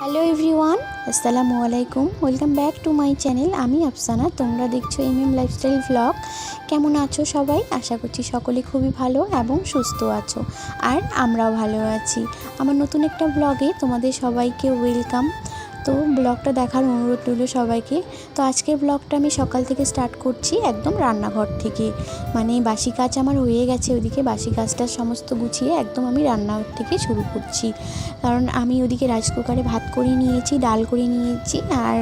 Hello everyone, আসসালামু আলাইকুম। Welcome back to my channel. আমি আফসানা, তোমরা দেখছো লাইফস্টাইল ভ্লগ। কেমন আছো সবাই? আশা করছি সকলে খুবই ভালো এবং সুস্থ আছো, আর আমরাও ভালো আছি। আমার নতুন একটা ব্লগে তোমাদের সবাইকে ওয়েলকাম। তো ব্লগটা দেখার অনুরোধ রইল সবাইকে। তো আজকের ব্লগটা আমি সকাল থেকে স্টার্ট করছি, একদম রান্নাঘর থেকে। মানে বাসি কাজ আমার হয়ে গেছে, ওইদিকে বাসি কাজটা সমস্ত গুছিয়ে একদম আমি রান্নাঘর থেকে শুরু করছি। কারণ আমি ওদিকে রাইস কুকারে ভাত করে নিয়েছি, ডাল করে নিয়েছি, আর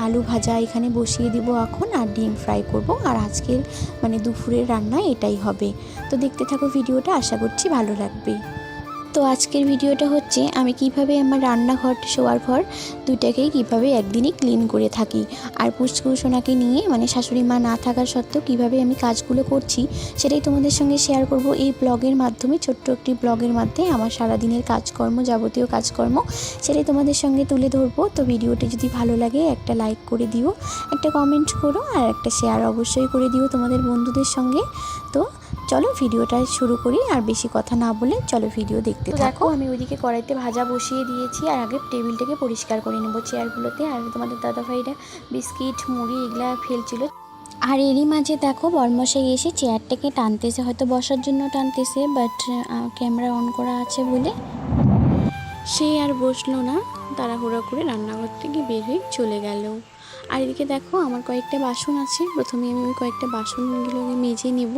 আলু ভাজা এখানে বসিয়ে দিব এখন, আর ডিম ফ্রাই করব। আর আজকের দুপুরের রান্না এটাই হবে। তো দেখতে থাকো ভিডিওটা, আশা করছি ভালো লাগবে। তো আজকের ভিডিওটা হচ্ছে আমি কিভাবে আমার রান্নাঘর, শোয়ার ঘর দুইটাকেই কিভাবে একদিনই ক্লিন করে থাকি, আর পুষ্কুসোনাকে নিয়ে শাশুড়ি মা না থাকার সত্ত্বেও কিভাবে আমি কাজগুলো করছি সেটাই তোমাদের সঙ্গে শেয়ার করব এই ব্লগের মাধ্যমে। ছোট্ট একটি ব্লগের মাধ্যমে আমার সারাদিনের কাজকর্ম, যাবতীয় কাজকর্ম সেটাই তোমাদের সঙ্গে তুলে ধরবো। তো ভিডিওটি যদি ভালো লাগে একটা লাইক করে দিও, একটা কমেন্ট করো, আর একটা শেয়ার অবশ্যই করে দিও তোমাদের বন্ধুদের সঙ্গে। তো চলো ভিডিওটা শুরু করি, আর বেশি কথা না বলে চলো ভিডিও দেখতে থাকো। আমি ওইদিকে কড়াইতে ভাজা বসিয়ে দিয়েছি, আর আগে টেবিলটাকে পরিষ্কার করে নেবো চেয়ারগুলোতে। আর তোমাদের দাদাভাইরা বিস্কিট, মুড়ি এগুলা ফেলছিল। আর এরই মাঝে দেখো বরমশাই এসে চেয়ারটাকে টানতেছে, হয়তো বসার জন্য টানতেছে, বাট ক্যামেরা অন করা আছে বলে সে আর বসলো না, তাড়াহুড়ো করে রান্নাঘর থেকে বের হয়ে চলে গেল। আর এদিকে দেখো আমার কয়েকটা বাসন আছে, প্রথমে আমি ওই কয়েকটা বাসনগুলোকে মেজে নেব।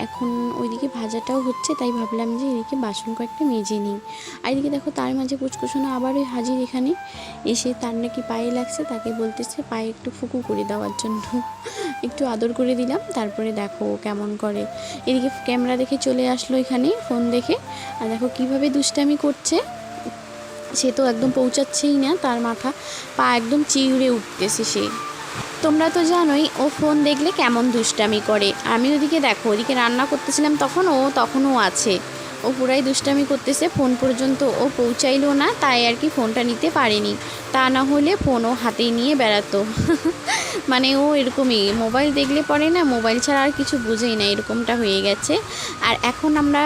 এখন ওইদিকে ভাজাটাও হচ্ছে, তাই ভাবলাম যে এদিকে বাসন কয়েকটা মেজে নিই। আর এদিকে দেখো তার মাঝে পুচকুসোনা আবার ওই হাজির এখানে এসে, তার নাকি পায়ে লাগছে, তাকে বলতেছে পায়ে একটু ফুকু করে দেওয়ার জন্য। একটু আদর করে দিলাম, তারপরে দেখো কেমন করে। এদিকে ক্যামেরা দেখে চলে আসলো এখানে, ফোন দেখে। আর দেখো কিভাবে দুষ্টামি করছে, সে তো একদম পৌঁছাচ্ছেই না, তার মাথা পা একদম চিউড়ে উঠতেছে সে। তোমরা তো জানোই ও ফোন দেখলে কেমন দুষ্টামি করে। আমি ওদিকে দেখো ওদিকে রান্না করতেছিলাম, তখনও আছে, ও পুরাই দুষ্টামি করতেছে। ফোন পর্যন্ত ও পৌঁছাইলো না, তাই আর কি ফোনটা নিতে পারেনি, তা না হলে ফোন ও হাতেই নিয়ে বেড়াতো। ও এরকমই, মোবাইল দেখলে পরে না, মোবাইল ছাড়া আর কিছু বুঝেই না, এরকমটা হয়ে গেছে। আর এখন আমরা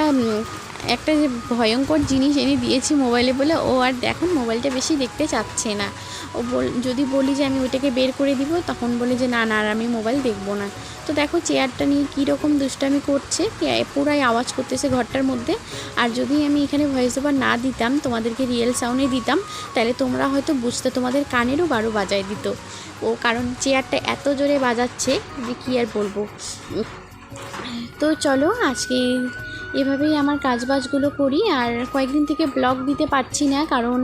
একটা যে ভয়ঙ্কর জিনিস এনে দিয়েছি মোবাইলে বলে, ও আর এখন মোবাইলটা বেশি দেখতে চাচ্ছে না। ও যদি বলি যে আমি ওইটাকে বের করে দিব, তখন বলে যে না আর আমি মোবাইল দেখবো না। তো দেখো চেয়ারটা নিয়ে কীরকম দুষ্টামি করছে, পুরাই আওয়াজ করতেছে ঘরটার মধ্যে। আর যদি আমি এখানে ভয়েস ওভার না দিতাম, তোমাদেরকে রিয়েল সাউন্ডে দিতাম, তাহলে তোমরা হয়তো বুঝতে, তোমাদের কানেরও 12 বাজায় দিত ও, কারণ চেয়ারটা এত জোরে বাজাচ্ছে যে কী আর বলবো। তো চলো আজকে এভাবেই আমার কাজবাজগুলো করি। আর কয়েকদিন থেকে ব্লগ দিতে পারছি না, কারণ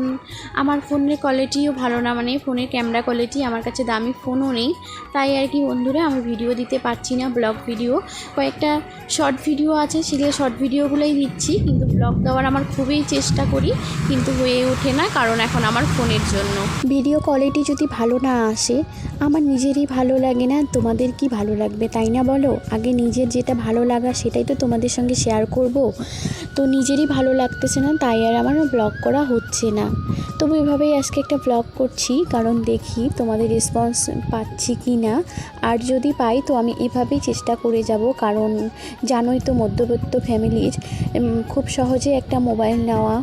আমার ফোনের কোয়ালিটিও ভালো না, ফোনের ক্যামেরা কোয়ালিটি, আমার কাছে দামি ফোনও নেই, তাই আর কি বন্ধুরা আমি ভিডিও দিতে পারছি না। ব্লগ ভিডিও কয়েকটা শর্ট ভিডিও আছে, সেগুলো শর্ট ভিডিওগুলোই দিচ্ছি, কিন্তু ব্লগ দেওয়ার আমার খুবই চেষ্টা করি, কিন্তু হয়ে ওঠে না, কারণ এখন আমার ফোনের জন্য ভিডিও কোয়ালিটি যদি ভালো না আসে, আমার নিজেরই ভালো লাগে না, তোমাদের কি ভালো লাগবে, তাই না বলো? আগে নিজের যেটা ভালো লাগা সেটাই তো তোমাদের সঙ্গে শেয়ার করব। তো নিজেরই ভালো লাগতেছে না, তাই আর আমার ব্লগ করা হচ্ছে না। তবু এভাবেই আজকে একটা ব্লগ করছি, কারণ দেখি তোমাদের রেসপন্স পাচ্ছি কি না। আর যদি পাই তো আমি এভাবেই চেষ্টা করে যাব, কারণ জানোই তো মধ্যবিত্ত ফ্যামিলির খুব সহজে একটা মোবাইল নেওয়া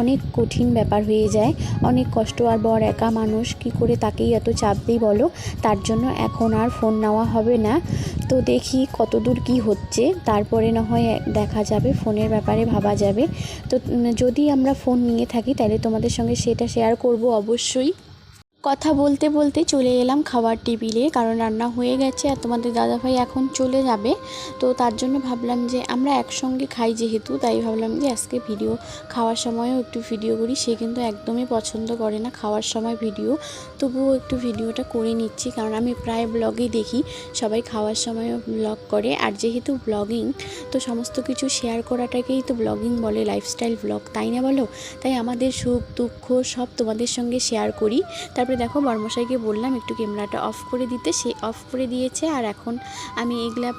অনেক কঠিন ব্যাপার হয়ে যায়, অনেক কষ্ট। আর বর একা মানুষ, কি করে তাকেই এত চাপ দিই বলো? তার জন্য এখন আর ফোন নেওয়া হবে না। তো দেখি কতদূর কি হচ্ছে, তারপরে না হয় দেখা যাবে, ফোনের ব্যাপারে ভাবা যাবে। তো যদি আমরা ফোন নিয়ে থাকি তাহলে তোমাদের সঙ্গে সেটা শেয়ার করব অবশ্যই। কথা বলতে বলতে চলে এলাম খাবার টেবিলে, কারণ রান্না হয়ে গেছে আর তোমাদের দাদাভাই এখন চলে যাবে। তো তার জন্য ভাবলাম যে আমরা একসঙ্গে খাই যেহেতু, তাই ভাবলাম যে আজকে ভিডিও খাওয়ার সময়ও একটু ভিডিও করি। সে কিন্তু একদমই পছন্দ করে না খাওয়ার সময় ভিডিও, তবুও একটু ভিডিওটা করে নিচ্ছি, কারণ আমি প্রায় ব্লগেই দেখি সবাই খাওয়ার সময়ও ব্লগ করে। আর যেহেতু ব্লগিং, তো সমস্ত কিছু শেয়ার করাটাকেই তো ব্লগিং বলে, লাইফস্টাইল ব্লগ, তাই না বলো? তাই আমাদের সুখ দুঃখ সব তোমাদের সঙ্গে শেয়ার করি। তারপরে দেখো বরমশাইকে বললাম একটু ক্যামেরাটা অফ করে দিতে, সে অফ করে দিয়েছে। আর এখন আমি এগুলা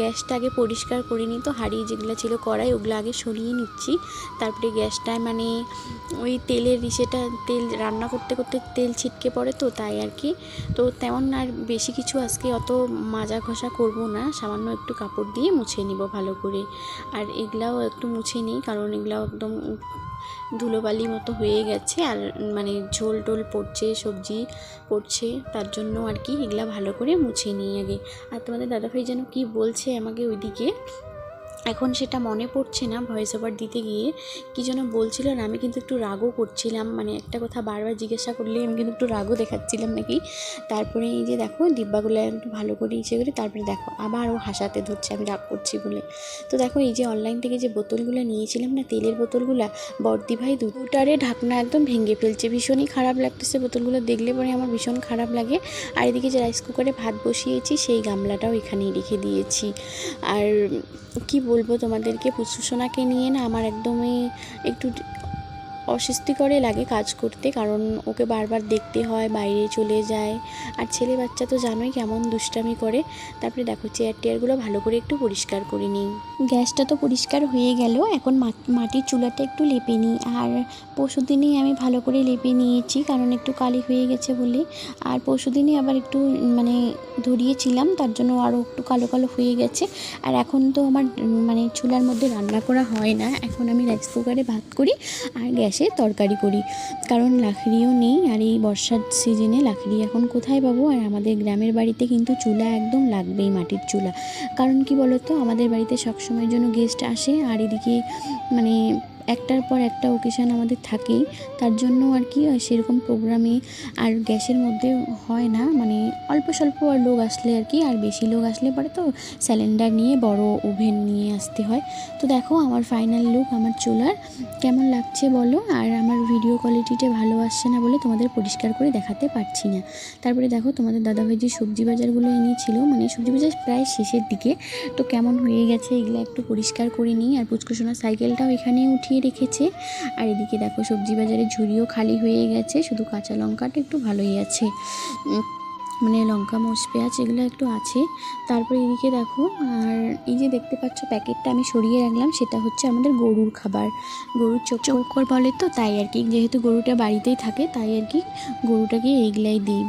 গ্যাসটা আগে পরিষ্কার করে নিই, তো হাঁড়ি যেগুলো ছিল কড়াই ওগুলো আগে সরিয়ে নিচ্ছি। তারপরে গ্যাসটায় ওই তেলের ইসেটা, তেল রান্না করতে করতে তেল ছিটকে পড়ে, তো তাই আর কি। তো তেমন আর বেশি কিছু আজকে অত মাজা ঘষা করব না, সামান্য একটু কাপড় দিয়ে মুছে নিব ভালো করে। আর এগুলাও একটু মুছে নিই, কারণ এগুলাও একদম ধুলোবালি মতো হয়ে গেছে, আর মানে ঝোল টোল পড়ছে, সবজি পড়ছে, তার জন্য আর কি এগুলা ভালো করে মুছে নিই আগে। আর তোমাদের দাদাভাই যেন কি বলছে আমাকে ওইদিকে, এখন সেটা মনে পড়ছে না, ভয়েস ওভার দিতে গিয়ে কী যেন বলছিল না, আমি কিন্তু একটু রাগও করছিলাম, মানে একটা কথা বারবার জিজ্ঞাসা করলে আমি কিন্তু একটু রাগও দেখাচ্ছিলাম নাকি। তারপরে এই যে দেখো ডিব্বাগুলো একটু ভালো করে ইচ্ছে করি, তারপরে দেখো আবারও হাসাতে ধরছে আমি রাগ করছি বলে। তো দেখো এই যে অনলাইন থেকে যে বোতলগুলো নিয়েছিলাম না, তেলের বোতলগুলো, বর্দি ভাই দুটারে ঢাকনা একদম ভেঙে ফেলছে, ভীষণই খারাপ লাগতেছে, বোতলগুলো দেখলে পরে আমার ভীষণ খারাপ লাগে। আর এদিকে যে রাইস কুকারে ভাত বসিয়েছি সেই গামলাটাও এখানেই রেখে দিয়েছি। আর কি বলবো তোমাদেরকে, পুচকুসোনাকে নিয়ে না আমার একদমই একটু অস্বস্তিকরে লাগে কাজ করতে, কারণ ওকে বারবার দেখতে হয়, বাইরে চলে যায়, আর ছেলে বাচ্চা তো জানোই কেমন দুষ্টামি করে। তারপরে দেখো চেয়ার টেয়ারগুলো ভালো করে একটু পরিষ্কার করে নিই। গ্যাসটা তো পরিষ্কার হয়ে গেল, এখন মাটির চুলাটা একটু লেপে নিই। আর পরশুদিনই আমি ভালো করে লেপে নিয়েছি, কারণ একটু কালি হয়ে গেছে বলে। আর পরশুদিনই আবার একটু মানে ধরিয়েছিলাম, তার জন্য আরও একটু কালো কালো হয়ে গেছে। আর এখন তো আমার মানে চুলার মধ্যে রান্না করা হয় না, এখন আমি রাইস কুকারে ভাত করি আর গ্যাসে তরকারি করি, কারণ লাকড়িও নেই। আর এই বর্ষার সিজনে লাকড়ি এখন কোথায় পাবো? আর আমাদের গ্রামের বাড়িতে কিন্তু চুলা একদম লাগবেই, মাটির চুলা। কারণ কি বলতো, আমাদের বাড়িতে সবসময়ের জন্য গেস্ট আসে, আর এদিকে মানে একটার পর একটা ওকেশান আমাদের থাকেই, তার জন্য আর কি সেরকম প্রোগ্রামে আর গ্যাসের মধ্যে হয় না, মানে অল্প স্বল্প আর লোক আসলে আর কি, আর বেশি লোক আসলে পরে তো সিলিন্ডার নিয়ে বড় ওভেন নিয়ে আসতে হয়। তো দেখো আমার ফাইনাল লুক আমার চুলার কেমন লাগছে বলো। আর আমার ভিডিও কোয়ালিটিটা ভালো আসছে না বলে তোমাদের পরিষ্কার করে দেখাতে পারছি না। তারপরে দেখো তোমাদের দাদাভাই যে সবজি বাজারগুলো এনেছিল, মানে সবজি বাজার প্রায় শেষের দিকে, তো কেমন হয়ে গেছে এগুলো একটু পরিষ্কার করে নিই। আর পুচকুসোনার সাইকেলটাও এখানে উঠিয়ে রেখেছে। আর এদিকে দেখো সবজি বাজারের ঝুড়িও খালি হয়ে গেছে, শুধু কাঁচা লঙ্কাটা একটু ভালোই আছে, মানে লঙ্কা মরিচ পেঁয়াজ এগুলো একটু আছে। তারপরে এদিকে দেখো, আর এই যে দেখতে পাচ্ছ প্যাকেটটা আমি সরিয়ে রাখলাম, সেটা হচ্ছে আমাদের গরুর খাবার, গরুর চোখর বলে তো, তাই আর কি, যেহেতু গরুটা বাড়িতেই থাকে তাই আর কি গরুটাকে এইগুলাই দিই।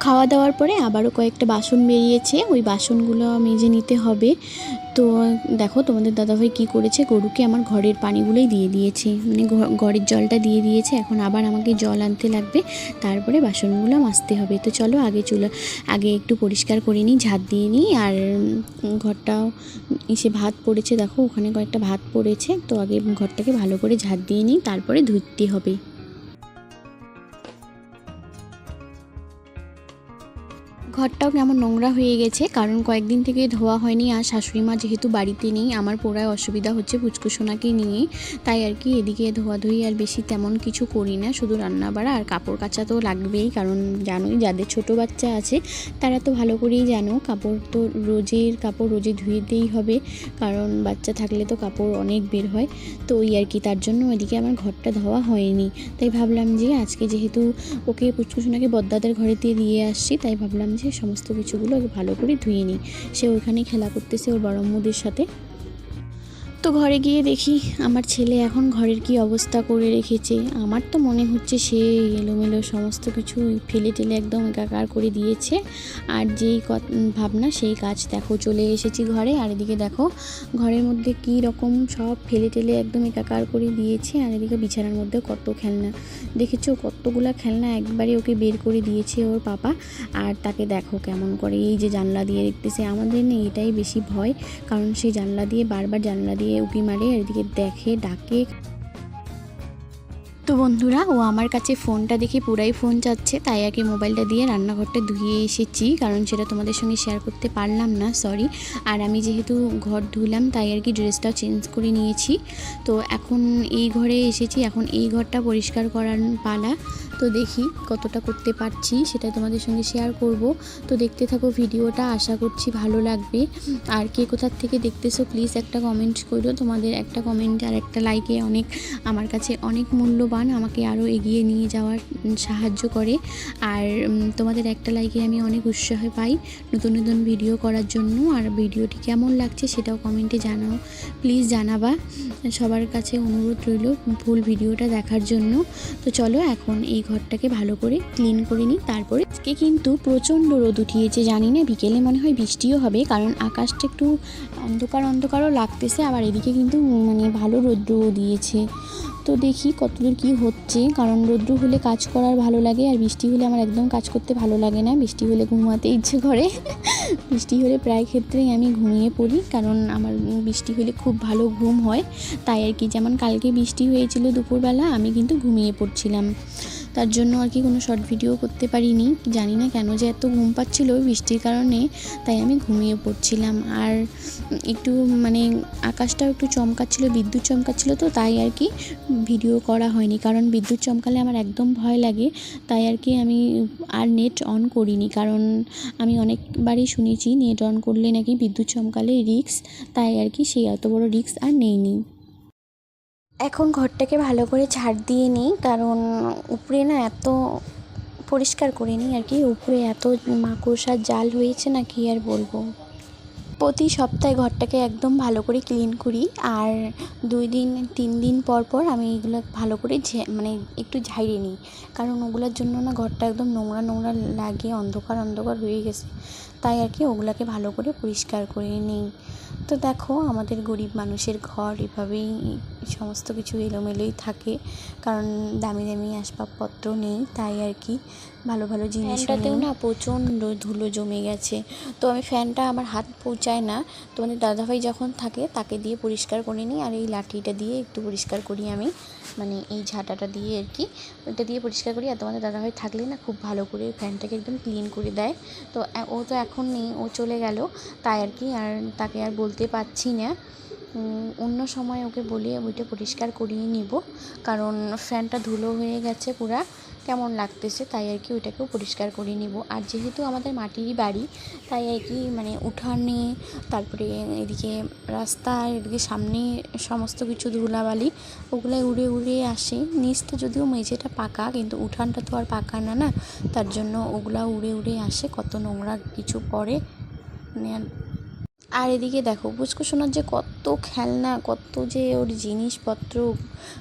খাওয়া দাওয়ার পরে আবারও কয়েকটা বাসন বেরিয়েছে, ওই বাসনগুলো মেজে নিতে হবে। তো দেখো তোমাদের দাদাভাই কি করেছে, গরুকে আমার ঘরের পানিগুলোই দিয়ে দিয়েছে, মানে ঘরের জলটা দিয়ে দিয়েছে। এখন আবার আমাকে জল আনতে লাগবে, তারপরে বাসনগুলো মাজতে হবে। তো চলো আগে একটু পরিষ্কার করে নিই, ঝাঁট দিয়ে নিই। আর ঘরটাও এসে ভাত পড়েছে, দেখো ওখানে কয়েকটা ভাত পড়েছে, তো আগে ঘরটাকে ভালো করে ঝাঁট দিয়ে নিই, তারপরে ধুতে হবে। ঘরটাও কেমন নোংরা হয়ে গেছে, কারণ কয়েকদিন থেকে ধোয়া হয়নি। আর শাশুড়ি মা যেহেতু বাড়িতে নেই, আমার পোড়ায় অসুবিধা হচ্ছে পুচকুসোনাকে নিয়ে, তাই আর কি এদিকে ধোয়াধুয়ি আর বেশি তেমন কিছু করি না, শুধু রান্না বাড়া আর কাপড় কাচা তো লাগবেই, কারণ জানোই যাদের ছোট বাচ্চা আছে তারা তো ভালো করেই জানো, কাপড় তো রোজের কাপড় রোজে ধুয়েতেই হবে, কারণ বাচ্চা থাকলে তো কাপড় অনেক বের হয়। তো ওই আর কি, তার জন্য ওইদিকে আমার ঘরটা ধোয়া হয়নি। তাই ভাবলাম যে আজকে যেহেতু ওকে পুচকুসোনাকে বদ্দাদের ঘরে দিয়ে আসছি, তাই ভাবলাম যে সমস্ত কিছুগুলো ভালো করে ধুয়ে নিই। সে ওখানে খেলা করতেছে ওর বড়ম্মুদের সাথে। তো ঘরে গিয়ে দেখি আমার ছেলে এখন ঘরের কি অবস্থা করে রেখেছে। আমার তো মনে হচ্ছে সে এলোমেলো সমস্ত কিছু ফেলে টেলে একদম একাকার করে দিয়েছে, আর যেই ভাবনা সেই কাজ। দেখো চলে এসেছি ঘরে, আর এদিকে দেখো ঘরের মধ্যে কি রকম সব ফেলে টেলে একদম একাকার করে দিয়েছে। আর এদিকে বিছানার মধ্যে কত খেলনা, দেখেছো কতগুলা খেলনা একবারে ওকে বের করে দিয়েছে ওর পাপা। আর তাকে দেখো কেমন করে এই যে জানলা দিয়ে দেখতেছে, আমাদের না এটাই বেশি ভয়, কারণ সেই জানলা দিয়ে বারবার জানলা দিয়ে উঁকি মারে, আর এদিকে দেখে ডাকে। তো বন্ধুরা, ও আমার কাছে ফোনটা দেখে পুরাই ফোন চাচ্ছে, তাই আর কি মোবাইলটা দিয়ে রান্নাঘরটা ধুয়ে এসেছি, কারণ সেটা তোমাদের সঙ্গে শেয়ার করতে পারলাম না, সরি। আর আমি যেহেতু ঘর ধুলাম তাই আর কি ড্রেসটাও চেঞ্জ করে নিয়েছি। তো এখন এই ঘরে এসেছি, এখন এই ঘরটা পরিষ্কার করার পালা। তো দেখি কতটা করতে পারছি সেটা তোমাদের সঙ্গে শেয়ার করব। তো দেখতে থাকো ভিডিওটা, আশা করছি ভালো লাগবে। আর কে কোথার থেকে দেখতেছো প্লিজ একটা কমেন্ট করো, তোমাদের একটা কমেন্ট আর একটা লাইকে অনেক আমার কাছে অনেক মূল্যবান। ভগবান আমাকে আরও এগিয়ে নিয়ে যাওয়ার সাহায্য করে। আর তোমাদের একটা লাইকে আমি অনেক উৎসাহ পাই নতুন নতুন ভিডিও করার জন্য। আর ভিডিওটি কেমন লাগছে সেটাও কমেন্টে জানাও, প্লিজ জানাবা। সবার কাছে অনুরোধ রইল ফুল ভিডিওটা দেখার জন্য। তো চলো এখন এই ঘরটাকে ভালো করে ক্লিন করে নিই। তারপরে আজকে কিন্তু প্রচণ্ড রোদ উঠিয়েছে, জানি না বিকেলে মনে হয় বৃষ্টিও হবে, কারণ আকাশটা একটু অন্ধকারও লাগতেছে। আবার এদিকে কিন্তু মানে ভালো রৌদ্রও দিয়েছে। তো দেখি কতদূর কি হচ্ছে, কারণ রৌদ্র হলে কাজ করার ভালো লাগে, আর বৃষ্টি হলে আমার একদম কাজ করতে ভালো লাগে না। বৃষ্টি হলে ঘুমাতে ইচ্ছে করে। বৃষ্টি হলে প্রায় ক্ষেত্রেই আমি ঘুমিয়ে পড়ি, কারণ আমার বৃষ্টি হলে খুব ভালো ঘুম হয়। তাই আর কি, যেমন কালকে বৃষ্টি হয়েছিল দুপুরবেলা, আমি কিন্তু ঘুমিয়ে পড়ছিলাম। তার জন্য আর কি কোনো শর্ট ভিডিও করতে পারিনি। জানি না কেন যে এত ঘুম পাচ্ছিল বৃষ্টির কারণে, তাই আমি ঘুমিয়ে পড়ছিলাম। আর একটু মানে আকাশটাও একটু চমকাচ্ছিল, বিদ্যুৎ চমকাচ্ছিল, তো তাই আর কি ভিডিও করা হয়নি। কারণ বিদ্যুৎ চমকালে আমার একদম ভয় লাগে, তাই আর কি আমি আর নেট অন করিনি। কারণ আমি অনেকবারই শুনেছি নেট অন করলে নাকি বিদ্যুৎ চমকালে রিস্ক, তাই আর কি সেই এত বড় রিস্ক আর নেইনি। এখন ঘরটাকে ভালো করে ঝাড় দিয়ে নিই, কারণ উপরে না এত পরিষ্কার করে নিই আর কি, উপরে এত মাকড়সার জাল হয়েছে না কি আর বলবো। প্রতি সপ্তাহে ঘরটাকে একদম ভালো করে ক্লিন করি, আর 2-3 দিন পর পর আমি এগুলো ভালো করে মানে একটু ঝাড়িয়ে নিই, কারণ ওগুলোর জন্য না ঘরটা একদম নোংরা লাগে, অন্ধকার হয়ে গেছে। তাই আর কি ওগুলাকে ভালো করে পরিষ্কার করে নিই। তো দেখো আমাদের গরিব মানুষের ঘর এভাবেই সমস্ত কিছু এলোমেলোই থাকে, কারণ দামি দামি আসবাবপত্র নেই, তাই আর কি ভালো ভালো জিনিসটাতেও না প্রচণ্ড ধুলো জমে গেছে। তো আমি ফ্যানটা আমার হাত পৌঁছায় না, তোমাদের দাদাভাই যখন থাকে তাকে দিয়ে পরিষ্কার করে নিই, আর এই লাঠিটা দিয়ে একটু পরিষ্কার করি আমি, মানে এই ঝাঁটাটা দিয়ে আর কি, ওইটা দিয়ে পরিষ্কার করি। আর তোমাদের দাদাভাই থাকলে না খুব ভালো করে ফ্যানটাকে একদম ক্লিন করে দেয়। তো ও তো এখন নেই, ও চলে গেল, তাই আর কি আর তাকে আর বলতে পারছি না। অন্য সময় ওকে বলে ওইটা পরিষ্কার করিয়ে নিব, কারণ ফ্যানটা ধুলো হয়ে গেছে পুরা, কেমন লাগতেছে, তাই আর কি ওইটাকেও পরিষ্কার করে নিব। আর যেহেতু আমাদের মাটিরই বাড়ি, তাই আর কি মানে উঠানে, তারপরে এদিকে রাস্তা, এদিকে সামনে সমস্ত কিছু ধুলাবালি ওগুলাই উড়ে উড়ে আসে। নিচটা যদিও মেঝেটা পাকা, কিন্তু উঠানটা তো আর পাকা না, তার জন্য ওগুলা উড়ে উড়ে আসে, কত নোংরা কিছু পড়ে মানে। আর এদিকে দেখো পুচকু সোনার যে কত খেলনা, কত যে ওর জিনিসপত্র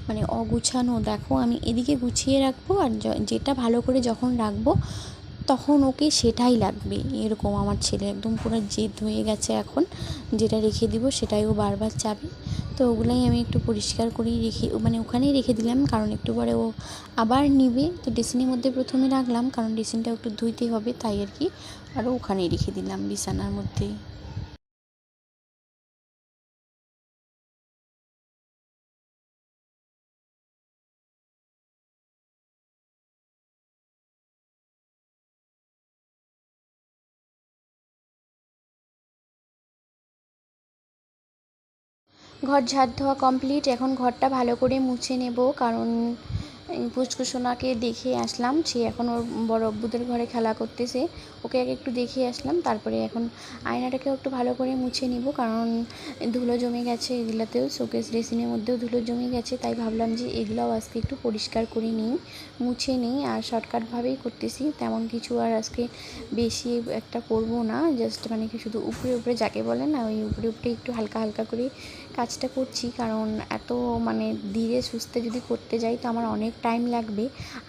মানে অগুছানো, দেখো আমি এদিকে গুছিয়ে রাখবো, আর যেটা ভালো করে যখন রাখবো তখন ওকে সেটাই লাগবে, এরকম আমার ছেলে একদম পুরো জেদ হয়ে গেছে এখন। যেটা রেখে দিব সেটাই ও বারবার চাবে। তো ওগুলাই আমি একটু পরিষ্কার করেই রেখে মানে ওখানেই রেখে দিলাম, কারণ একটু পরে ও আবার নিবে। তো ড্রেসিংয়ের মধ্যে প্রথমে রাখলাম, কারণ ড্রেসিংটা একটু ধুইতে হবে, তাই আর কি আরও ওখানেই রেখে দিলাম বিছানার মধ্যে। ঘর ঝাড় দেওয়া কমপ্লিট, এখন ঘরটা ভালো করে মুছে নেব, কারণ পুচকু সোনাকে দেখে আসলাম, সে এখন ওর বড় আব্বুদের ঘরে খেলা করতেছে, ওকে আগে একটু দেখে আসলাম। তারপরে এখন আয়নাটাকেও একটু ভালো করে মুছে নিব, কারণ ধুলো জমে গেছে এগুলাতেও, শোকেস ড্রেসিংয়ের মধ্যেও ধুলো জমে গেছে, তাই ভাবলাম যে এগুলাও আজকে একটু পরিষ্কার করে নিই, মুছে নিই। আর শর্টকাটভাবেই করতেছি, তেমন কিছু আর আজকে বেশি একটা করবো না, জাস্ট মানে কি শুধু উপরে যাকে বলে না, ওই উপরে একটু হালকা হালকা করে কাজটা করছি, কারণ এত মানে ধীরে সুস্থে যদি করতে যাই তো আমার অনেক টাইম লাগবে।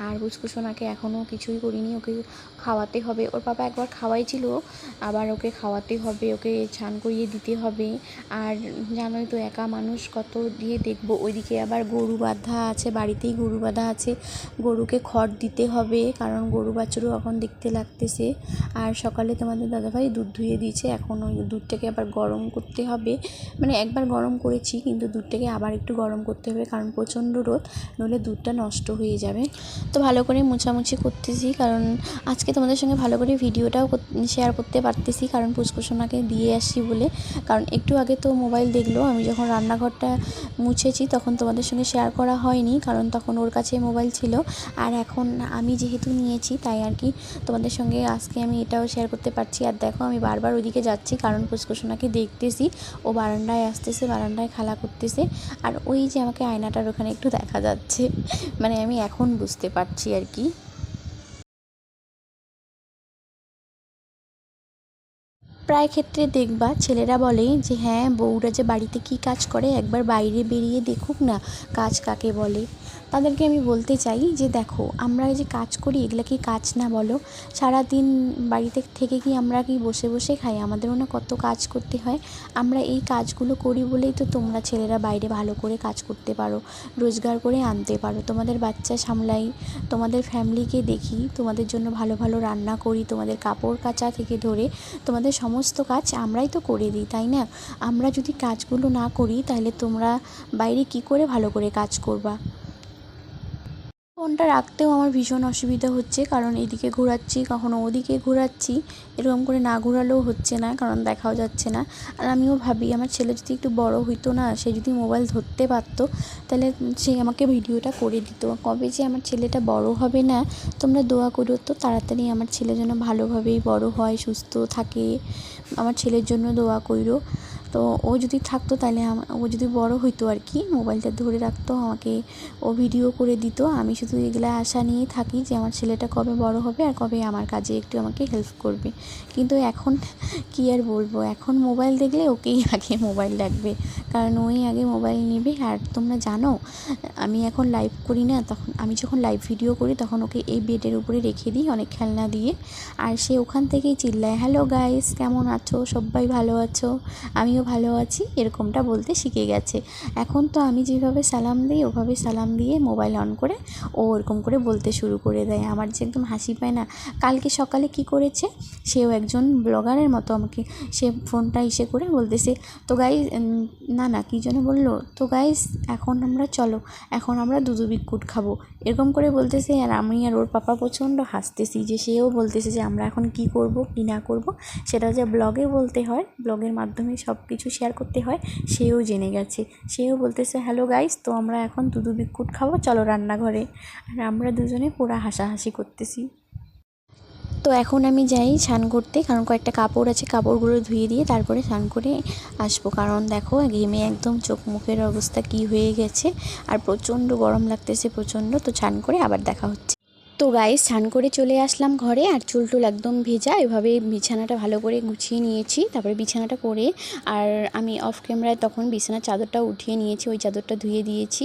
আর পুচকু সোনাকে এখনও কিছুই করিনি, ওকে খাওয়াতে হবে, ওর বাবা একবার খাওয়াইছিল, আবার ওকে খাওয়াতে হবে, ওকে স্নান করিয়ে দিতে হবে। আর জানোই তো একা মানুষ কত দিয়ে দেখবো, ওইদিকে আবার গরু বাঁধা আছে, বাড়িতেই গরু বাঁধা আছে, গরুকে খড় দিতে হবে, কারণ গরু বাছুরও এখন দেখতে লাগতেছে। আর সকালে তোমাদের দাদাভাই দুধ ধুয়ে দিয়েছে, এখন ওই দুধটাকে আবার গরম করতে হবে, মানে একবার গরম করেছি, কিন্তু দুধটাকে আবার একটু গরম করতে হবে, কারণ প্রচণ্ড রোদ, নইলে দুধটা নষ্ট হয়ে যাবে। তো ভালো করে মোছামুছি করতেছি, কারণ আজকে তোমাদের সঙ্গে ভালো করে ভিডিওটাও শেয়ার করতে পারতেছি, কারণ পুচকু সোনাকে দিয়ে আসি বলে। কারণ একটু আগে তো মোবাইল দেখলো, আমি যখন রান্নাঘরটা মুছেছি তখন তোমাদের সঙ্গে শেয়ার করা হয়নি, কারণ তখন ওর কাছে মোবাইল ছিল। আর এখন আমি যেহেতু নিয়েছি, তাই আর কি তোমাদের সঙ্গে আজকে আমি এটাও শেয়ার করতে পারছি। আর দেখো আমি বারবার ওইদিকে যাচ্ছি, কারণ পুচকু সোনাকে দেখতেছি, ও বারান্দায় আসতেছে, বারান্দায় খেলা করতেছে। আর ওই যে আমাকে আয়নাটার ওখানে একটু দেখা যাচ্ছে, মানে আমি এখন বুঝতে পারছি আর কি। প্রায় ক্ষেত্রে দেখবা ছেলেরা বলে যে হ্যাঁ, বউরা যে বাড়িতে কি কাজ করে একবার বাইরে বেরিয়ে দেখুক না কাজ কাকে বলে। তাদেরকে আমি বলতে চাই যে দেখো, আমরা যে কাজ করি এগুলো কি কাজ না বলো? সারাদিন বাড়িতে থেকে কি আমরা কি বসে বসে খাই? আমাদেরও না কত কাজ করতে হয়। আমরা এই কাজগুলো করি বলেই তো তোমরা ছেলেরা বাইরে ভালো করে কাজ করতে পারো, রোজগার করে আনতে পারো। তোমাদের বাচ্চা সামলাই, তোমাদের ফ্যামিলিকে দেখি, তোমাদের জন্য ভালো ভালো রান্না করি, তোমাদের কাপড় কাচা থেকে ধরে তোমাদের সমস্ত কাজ আমরাই তো করে দিই, তাই না? আমরা যদি কাজগুলো না করি তাহলে তোমরা বাইরে কি করে ভালো করে কাজ করবা? ফোনটা রাখতেও আমার ভীষণ অসুবিধা হচ্ছে, কারণ এদিকে ঘোরাচ্ছি, কখনো ওদিকে ঘোরাচ্ছি, এরকম করে না ঘোরালেও হচ্ছে না, কারণ দেখাও যাচ্ছে না। আর আমিও ভাবি আমার ছেলে যদি একটু বড় হইতো না, সে যদি মোবাইল ধরতে পারতো, তাহলে সে আমাকে ভিডিওটা করে দিত। কবে যে আমার ছেলেটা বড় হবে না, তোমরা দোয়া করো তো তাড়াতাড়ি আমার ছেলে যেন ভালোভাবেই বড় হয়, সুস্থ থাকে। আমার ছেলের জন্য দোয়া কইরো। তো ও যদি থাকতো তাহলে ও যদি বড় হইতো আর কি, মোবাইলটা ধরে রাখতো, আমাকে ও ভিডিও করে দিত। আমি শুধু এগুলা আশা নিয়েই থাকি যে আমার ছেলেটা কবে বড় হবে আর কবে আমার কাজে একটু আমাকে হেল্প করবে। কিন্তু এখন কী আর বলবো, এখন মোবাইল দেখলে ওকেই আগে মোবাইল লাগবে, কারণ ওই আগে মোবাইল নেবে। আর তোমরা জানো আমি এখন লাইভ করি না, তখন আমি যখন লাইভ ভিডিও করি তখন ওকে এই বেডের উপরে রেখে দিই অনেক খেলনা দিয়ে, আর সে ওখান থেকেই চিল্লায়, হ্যালো গাইস, কেমন আছো সবাই, ভালো আছো? আমিও ভালো আছি, এরকমটা বলতে শিখে গেছে। এখন তো আমি যেভাবে সালাম দিই ওভাবে সালাম দিয়ে মোবাইল অন করে ও ওরকম করে বলতে শুরু করে দেয়। আমার যে একদম হাসি পায় না। কালকে সকালে কি করেছে, সেও একজন ব্লগারের মতো আমাকে সে ফোনটা ইসে করে বলতেছে, তো গাইস, না কী যেন বললো, তো গাইস এখন আমরা চলো, এখন আমরা দুধু বিস্কুট খাবো, এরকম করে বলতেছে। আর আমি আর ওর পাপা প্রচণ্ড হাসতেছি, যে সেও বলতেছে যে আমরা এখন কি করব কি না করব, সেটা যে ব্লগে বলতে হয়, ব্লগের মাধ্যমে সব কিছু শেয়ার করতে হয়, সেও জেনে গেছে। সেও বলতেছে, হ্যালো গাইস, তো আমরা এখন দুধু বিস্কুট খাবো, চলো রান্নাঘরে। আর আমরা দুজনে পুরো হাসাহাসি করতেছি। তো এখন আমি যাই স্নান করতে, কারণ কয়েকটা কাপড় আছে, কাপড়গুলো ধুয়ে দিয়ে তারপরে স্নান করে আসবো। কারণ দেখো ঘেমে একদম চোখ মুখের অবস্থা কি হয়ে গেছে, আর প্রচণ্ড গরম লাগতেছে প্রচণ্ড। তো স্নান করে আবার দেখা হচ্ছে। তো গাইস, স্নান করে চলে আসলাম ঘরে, আর চুল টুল একদম ভেজা, এভাবে বিছানাটা ভালো করে গুছিয়ে নিয়েছি। তারপরে বিছানাটা করে, আর আমি অফ ক্যামেরায় তখন বিছানার চাদরটা উঠিয়ে নিয়েছি, ওই চাদরটা ধুয়ে দিয়েছি।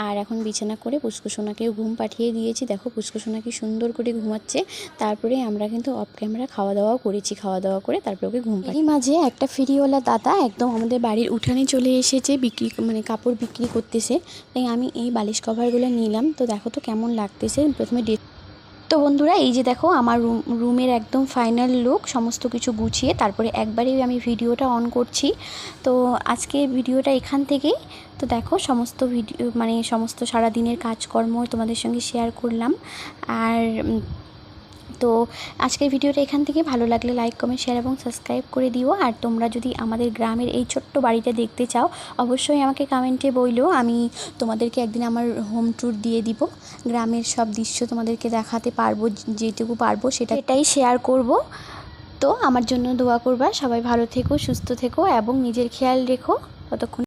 আর এখন বিছানা করে পুষ্কুসোনাকেও ঘুম পাঠিয়ে দিয়েছি। দেখো পুষ্কুসোনা কি সুন্দর করে ঘুমাচ্ছে। তারপরে আমরা কিন্তু অফ ক্যামেরা খাওয়া দাওয়াও করেছি, খাওয়া দাওয়া করে তারপরে ওকে ঘুম পাড়ি। মাঝে একটা ফেরিওয়ালা দাদা একদম আমাদের বাড়ির উঠানে চলে এসেছে, বিক্রি মানে কাপড় বিক্রি করতেছে। তাই আমি এই বালিশ কভারগুলো নিলাম। তো দেখো তো কেমন লাগতেছে। প্রথমে তো বন্ধুরা, এই যে দেখো আমার রুমের একদম ফাইনাল লুক, সমস্ত কিছু গুছিয়ে তারপরে একবারেই আমি ভিডিওটা অন করছি। তো আজকে ভিডিওটা এখান থেকেই। তো দেখো সমস্ত ভিডিও মানে সমস্ত সারাদিনের কাজকর্ম তোমাদের সঙ্গে শেয়ার করলাম। আর তো আজকের ভিডিওটা এখান থেকে। ভালো লাগলে লাইক কমেন্ট শেয়ার এবং সাবস্ক্রাইব করে দিও। আর তোমরা যদি আমাদের গ্রামের এই ছোট্ট বাড়িটা দেখতে চাও, অবশ্যই আমাকে কমেন্টে বইলো, আমি তোমাদেরকে একদিন আমার হোম ট্যুর দিয়ে দিব। গ্রামের সব দৃশ্য তোমাদেরকে দেখাতে পারবো, যেটুকু পারবো সেটাই শেয়ার করব। তো আমার জন্য দোয়া করবা, সবাই ভালো থেকো, সুস্থ থেকো এবং নিজের খেয়াল রেখো। ততক্ষণ